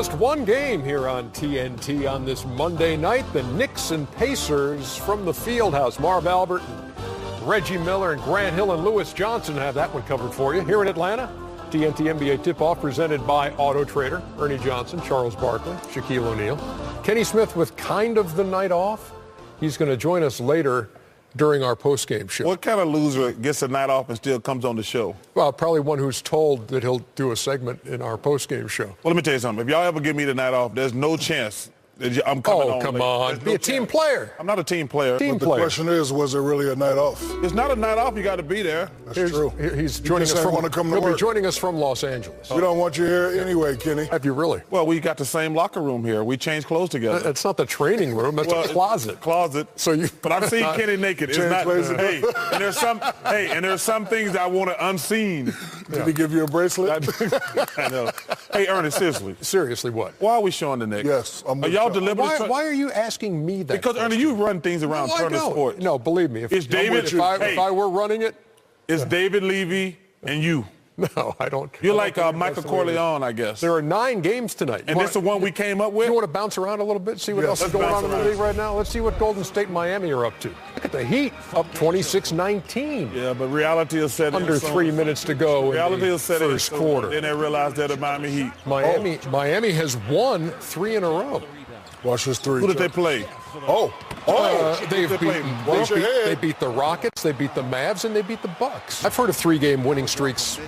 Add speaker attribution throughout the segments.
Speaker 1: Just one game here on TNT on this Monday night. The Knicks and Pacers from the Fieldhouse. Marv Albert, and Reggie Miller, and Grant Hill and Lewis Johnson have that one covered for you. Here in Atlanta, TNT NBA tip-off presented by Autotrader. Ernie Johnson, Charles Barkley, Shaquille O'Neal. Kenny Smith with kind of the night off. He's going to join us later during our post-game show.
Speaker 2: What kind of loser gets a night off and still comes on the show?
Speaker 1: Well, probably one who's told that he'll do a segment in our post-game show.
Speaker 2: Well, let me tell you something. If y'all ever give me the night off, there's no chance that I'm coming on.
Speaker 1: Oh, come on. Be a team player.
Speaker 2: I'm not a team player.
Speaker 1: Team
Speaker 3: But
Speaker 1: player.
Speaker 3: the question is, was it really a night off?
Speaker 2: It's not a night off. You got to be there.
Speaker 3: That's true.
Speaker 1: He's joining us from. He'll be joining us from Los Angeles.
Speaker 3: We don't want you here anyway, Kenny.
Speaker 1: Have you really?
Speaker 2: Well, we got the same locker room here. We change clothes together.
Speaker 1: That's not the training room. That's a closet.
Speaker 2: Closet.
Speaker 1: So you.
Speaker 2: But I've seen Kenny naked. It's not. Hey, and there's some things I want to unseen.
Speaker 3: Did he give you a bracelet?
Speaker 2: I know. Hey, Ernie, seriously.
Speaker 1: Seriously, what?
Speaker 2: Why are we showing the Knicks?
Speaker 3: Yes.
Speaker 2: Are y'all deliberately?
Speaker 1: Why are you asking me that?
Speaker 2: Because
Speaker 1: question?
Speaker 2: Ernie, you run things around Turner Sports.
Speaker 1: No, believe me.
Speaker 2: If
Speaker 1: I were running it,
Speaker 2: it's David Levy and you.
Speaker 1: No, I don't.
Speaker 2: You're like Michael Corleone, I guess.
Speaker 1: There are 9 games tonight.
Speaker 2: And this is the one we came up with?
Speaker 1: You want to bounce around a little bit, see what else is going on in the league right now? Let's see what Golden State and Miami are up to. Look at the Heat, up 26-19.
Speaker 2: Yeah, but reality will set in.
Speaker 1: Under 3 minutes to go
Speaker 2: reality
Speaker 1: in
Speaker 2: will
Speaker 1: the
Speaker 2: set
Speaker 1: first
Speaker 2: in.
Speaker 1: quarter.
Speaker 2: Then they realize they're the Miami Heat.
Speaker 1: Miami has won 3 in a row.
Speaker 3: Watch this 3.
Speaker 2: Who did they play?
Speaker 1: They beat the Rockets, they beat the Mavs, and they beat the Bucks. I've heard of 3-game winning streaks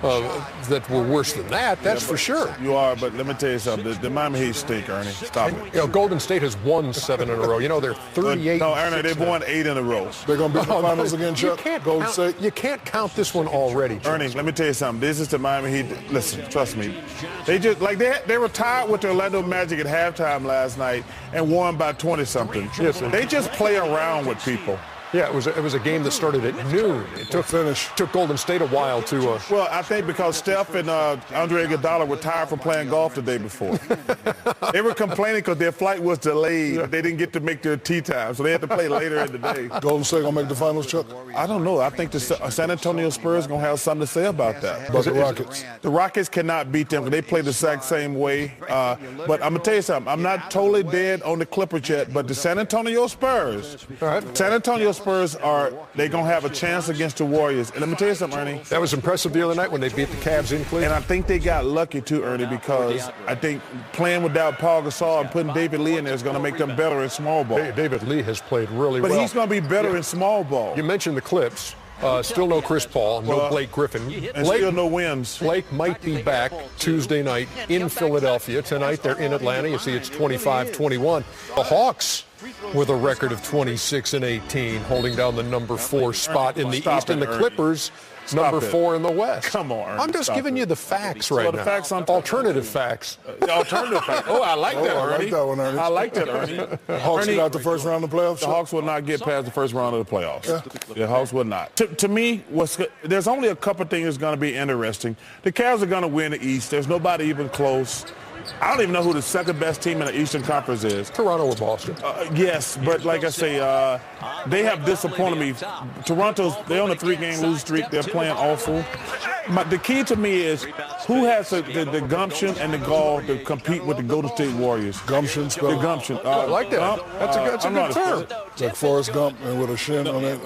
Speaker 1: that were worse than that. That's for sure.
Speaker 2: You are, but let me tell you something. The Miami Heat stink, Ernie. Stop it.
Speaker 1: You know, Golden State has won 7 in a row. You know, they're 38.
Speaker 2: No, Ernie, they've won 8 in a row.
Speaker 3: They're going to be in the finals again, Chuck? Golden State?
Speaker 1: You can't count this one already, Chuck.
Speaker 2: Ernie, let me tell you something. This is the Miami Heat. Listen, trust me. They just, like, they were tied with the Orlando Magic at halftime last night and won by 20-something.
Speaker 1: Yes,
Speaker 2: they just play around with people.
Speaker 1: Yeah, it was a game that started at noon. It took Golden State a while to.
Speaker 2: Well, I think because Steph and Andre Iguodala were tired from playing golf the day before. They were complaining because their flight was delayed. Yeah. They didn't get to make their tee time, so they had to play later in the day.
Speaker 3: Golden State gonna make the finals, Chuck?
Speaker 2: I don't know. I think the San Antonio Spurs gonna have something to say about that.
Speaker 3: About the Rockets?
Speaker 2: The Rockets cannot beat them because they play the exact same way. But I'm gonna tell you something. I'm not totally dead on the Clippers yet, but the San Antonio Spurs.
Speaker 1: All right.
Speaker 2: San Antonio Spurs they're going to have a chance against the Warriors. And let me tell you something, Ernie.
Speaker 1: That was impressive the other night when they beat the Cavs in Cleveland.
Speaker 2: And I think they got lucky too, Ernie, because I think playing without Paul Gasol and putting David Lee in there is going to make them better in small ball.
Speaker 1: David Lee has played really well.
Speaker 2: But he's going to be better in small ball.
Speaker 1: You mentioned the Clips. Still no Chris Paul, no Blake Griffin.
Speaker 2: And still no wins.
Speaker 1: Blake might be back Tuesday night in Philadelphia. Tonight they're in Atlanta. You see it's 25-21. The Hawks with a record of 26-18, holding down the number 4 spot in the East, and the Clippers number 4 in the West.
Speaker 2: Come on, Ernie.
Speaker 1: I'm just giving you the facts right now.
Speaker 2: The facts on
Speaker 1: alternative facts.
Speaker 2: Alternative facts. Oh, I like that, Ernie.
Speaker 3: I like that one, Ernie.
Speaker 2: I like that, Ernie.
Speaker 3: The Hawks got out the first round of the playoffs?
Speaker 2: The Hawks will not get past the first round of the playoffs. Yeah. The Hawks will not. To me, there's only a couple things that's going to be interesting. The Cavs are going to win the East. There's nobody even close. I don't even know who the second best team in the Eastern Conference is.
Speaker 1: Toronto or Boston.
Speaker 2: Yes, but like I say, they have disappointed me. They're on a 3-game losing streak. They're playing awful. The key to me is who has the gumption and the gall to compete with the Golden State Warriors.
Speaker 3: Gumption,
Speaker 2: the gumption.
Speaker 1: I like that. That's a good term.
Speaker 3: Like Forrest Gump and with a shin on it.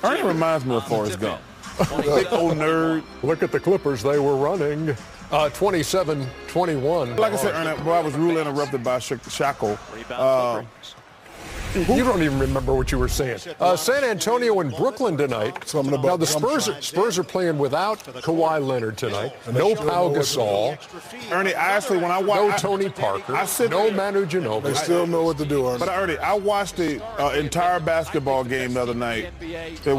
Speaker 2: Ernie reminds me of Forrest Gump. Big old nerd.
Speaker 1: Look at the Clippers. They were running 27-21.
Speaker 2: Like I said, Ernie, I was rudely interrupted by Shaq.
Speaker 1: You don't even remember what you were saying. San Antonio and Brooklyn tonight. Now the Spurs are playing without Kawhi Leonard tonight. No Pau Gasol.
Speaker 2: Ernie, honestly, when I watch,
Speaker 1: no Tony Parker. No Manu Ginobili.
Speaker 3: They still know what to do, Ernie.
Speaker 2: But Ernie, I watched the entire basketball game the other night. The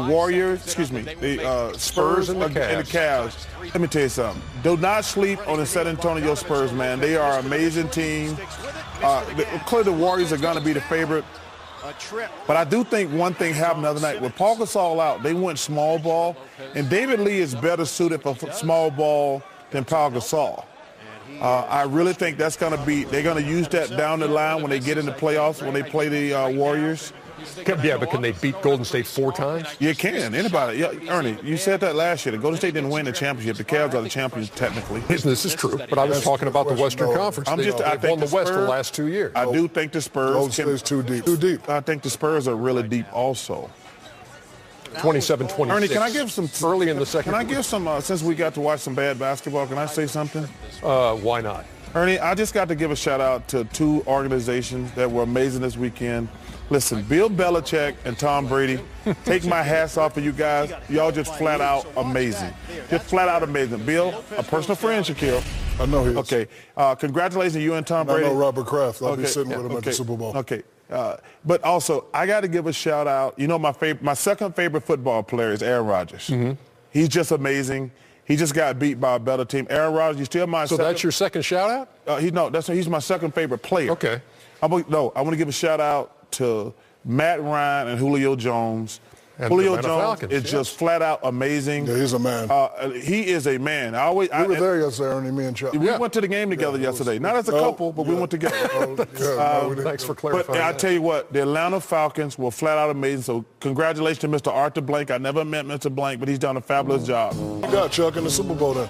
Speaker 2: Spurs and the Cavs. Let me tell you something. Do not sleep on the San Antonio Spurs, man. They are an amazing team. Clearly, the Warriors are going to be the favorite. But I do think one thing happened the other night. With Paul Gasol out, they went small ball, and David Lee is better suited for small ball than Paul Gasol. I really think that's going to be – they're going to use that down the line when they get in the playoffs, when they play the Warriors.
Speaker 1: Yeah, but can they beat Golden State 4 times?
Speaker 2: You can. Anybody. Yeah, Ernie, you said that last year. The Golden State didn't win the championship. The Cavs are the champions technically.
Speaker 1: This is true, but I was talking about the Western Conference. They've won the West the last 2 years.
Speaker 2: I do think the Spurs.
Speaker 3: Golden State's too deep. Too deep.
Speaker 2: I think the Spurs are really deep also.
Speaker 1: 27-26.
Speaker 2: Ernie, can I give some
Speaker 1: early in the second?
Speaker 2: Can I give some? Since we got to watch some bad basketball, can I say something?
Speaker 1: Why not?
Speaker 2: Ernie, I just got to give a shout out to 2 organizations that were amazing this weekend. Listen, Bill Belichick and Tom Brady, take my hats off for you guys. Y'all just flat out amazing. Just flat out amazing. Bill, a personal friend, Shaquille.
Speaker 3: I know he is.
Speaker 2: Okay. Congratulations to you and Tom Brady.
Speaker 3: I know Robert Kraft. I'll be sitting with him at the Super Bowl.
Speaker 2: Okay. But also, I got to give a shout out. You know, my second favorite football player is Aaron Rodgers. Mm-hmm. He's just amazing. He just got beat by a better team. Aaron Rodgers, you still my
Speaker 1: So that's your second shout out?
Speaker 2: He's my second favorite player.
Speaker 1: Okay.
Speaker 2: I want to give a shout out to Matt Ryan and Julio Jones.
Speaker 1: And
Speaker 2: Julio
Speaker 1: Jones
Speaker 2: Falcons, is just flat out amazing.
Speaker 3: Yeah, he's a man.
Speaker 2: He is a man.
Speaker 3: We were there yesterday, Ernie, me and Chuck.
Speaker 2: We went to the game together yesterday. Not as a couple, but we went together.
Speaker 1: Thanks for clarifying.
Speaker 2: But I tell you what, the Atlanta Falcons were flat out amazing. So congratulations to Mr. Arthur Blank. I never met Mr. Blank, but he's done a fabulous job.
Speaker 3: You got Chuck in the Super Bowl then.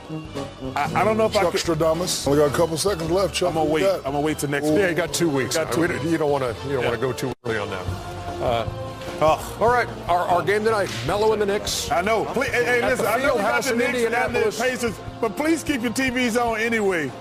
Speaker 2: I don't know if
Speaker 3: Chuck Stradamus. Only got a couple seconds left. Chuck,
Speaker 2: I'm gonna wait. I'm gonna wait till next week.
Speaker 1: Yeah, you got 2 weeks. You don't want to go too early on that. All right, our game tonight, Melo and the Knicks.
Speaker 2: I know. Please, hey, listen, I know we got the Knicks and the Pacers, but please keep your TVs on anyway.